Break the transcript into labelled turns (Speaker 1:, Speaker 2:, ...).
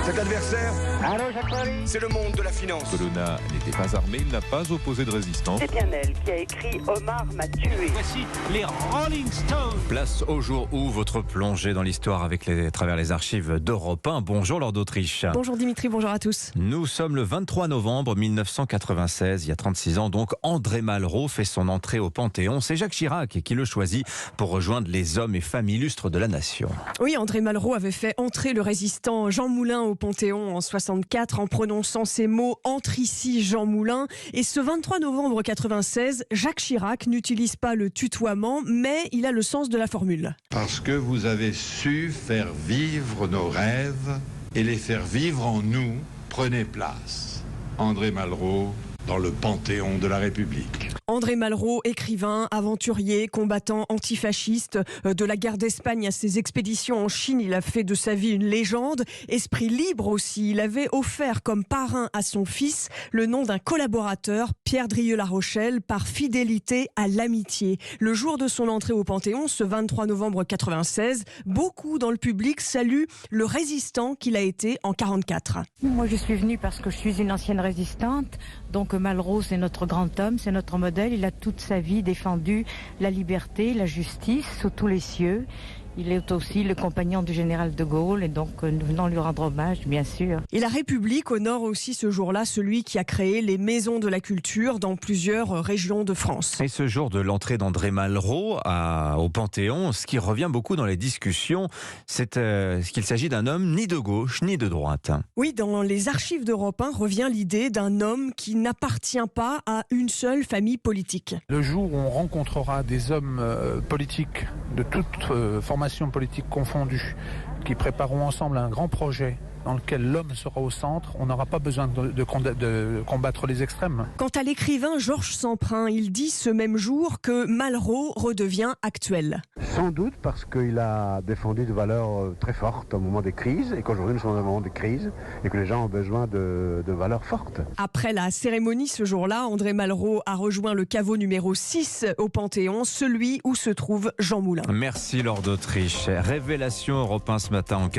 Speaker 1: Cet adversaire, c'est le monde de la finance.
Speaker 2: Colonna n'était pas armé, il n'a pas opposé de résistance.
Speaker 3: C'est bien elle qui a écrit « Omar m'a tué ».
Speaker 4: Voici les Rolling Stones.
Speaker 5: Place au jour où votre plongée dans l'histoire à travers les archives d'Europe 1. Bonjour Lord d'Autriche.
Speaker 6: Bonjour Dimitri, bonjour à tous.
Speaker 5: Nous sommes le 23 novembre 1996, il y a 36 ans donc. André Malraux fait son entrée au Panthéon. C'est Jacques Chirac qui le choisit pour rejoindre les hommes et femmes illustres de la nation.
Speaker 6: Oui, André Malraux avait fait entrer le résistant Jean Moulin au Panthéon en 64 en prononçant ces mots « Entre ici Jean Moulin ». Et ce 23 novembre 96, Jacques Chirac n'utilise pas le tutoiement, mais il a le sens de la formule.
Speaker 7: Parce que vous avez su faire vivre nos rêves et les faire vivre en nous, prenez place. André Malraux, dans le Panthéon de la République.
Speaker 6: André Malraux, écrivain, aventurier, combattant antifasciste, de la guerre d'Espagne à ses expéditions en Chine, il a fait de sa vie une légende. Esprit libre aussi, il avait offert comme parrain à son fils le nom d'un collaborateur, Pierre Drieux-La Rochelle, par fidélité à l'amitié. Le jour de son entrée au Panthéon, ce 23 novembre 96, beaucoup dans le public saluent le résistant qu'il a été en 44.
Speaker 8: Moi je suis venue parce que je suis une ancienne résistante, donc Malraux c'est notre grand homme, c'est notre modèle. Il a toute sa vie défendu la liberté, la justice sous tous les cieux. Il est aussi le compagnon du général de Gaulle et donc nous venons lui rendre hommage, bien sûr.
Speaker 6: Et la République honore aussi ce jour-là celui qui a créé les maisons de la culture dans plusieurs régions de France.
Speaker 5: Et ce jour de l'entrée d'André Malraux au Panthéon, ce qui revient beaucoup dans les discussions, c'est qu'il s'agit d'un homme ni de gauche ni de droite.
Speaker 6: Oui, dans les archives d'Europe 1 revient l'idée d'un homme qui n'appartient pas à une seule famille politique.
Speaker 9: Le jour où on rencontrera des hommes politiques de toute formation politique confondue, qui prépareront ensemble un grand projet dans lequel l'homme sera au centre, on n'aura pas besoin de combattre les extrêmes.
Speaker 6: Quant à l'écrivain Georges Semprin, il dit ce même jour que Malraux redevient actuel.
Speaker 10: Sans doute parce qu'il a défendu des valeurs très fortes au moment des crises, et qu'aujourd'hui nous sommes dans un moment de crise, et que les gens ont besoin de valeurs fortes.
Speaker 6: Après la cérémonie ce jour-là, André Malraux a rejoint le caveau numéro 6 au Panthéon, celui où se trouve Jean Moulin.
Speaker 5: Merci Lord d'Autriche. Révélation Europe 1 ce matin en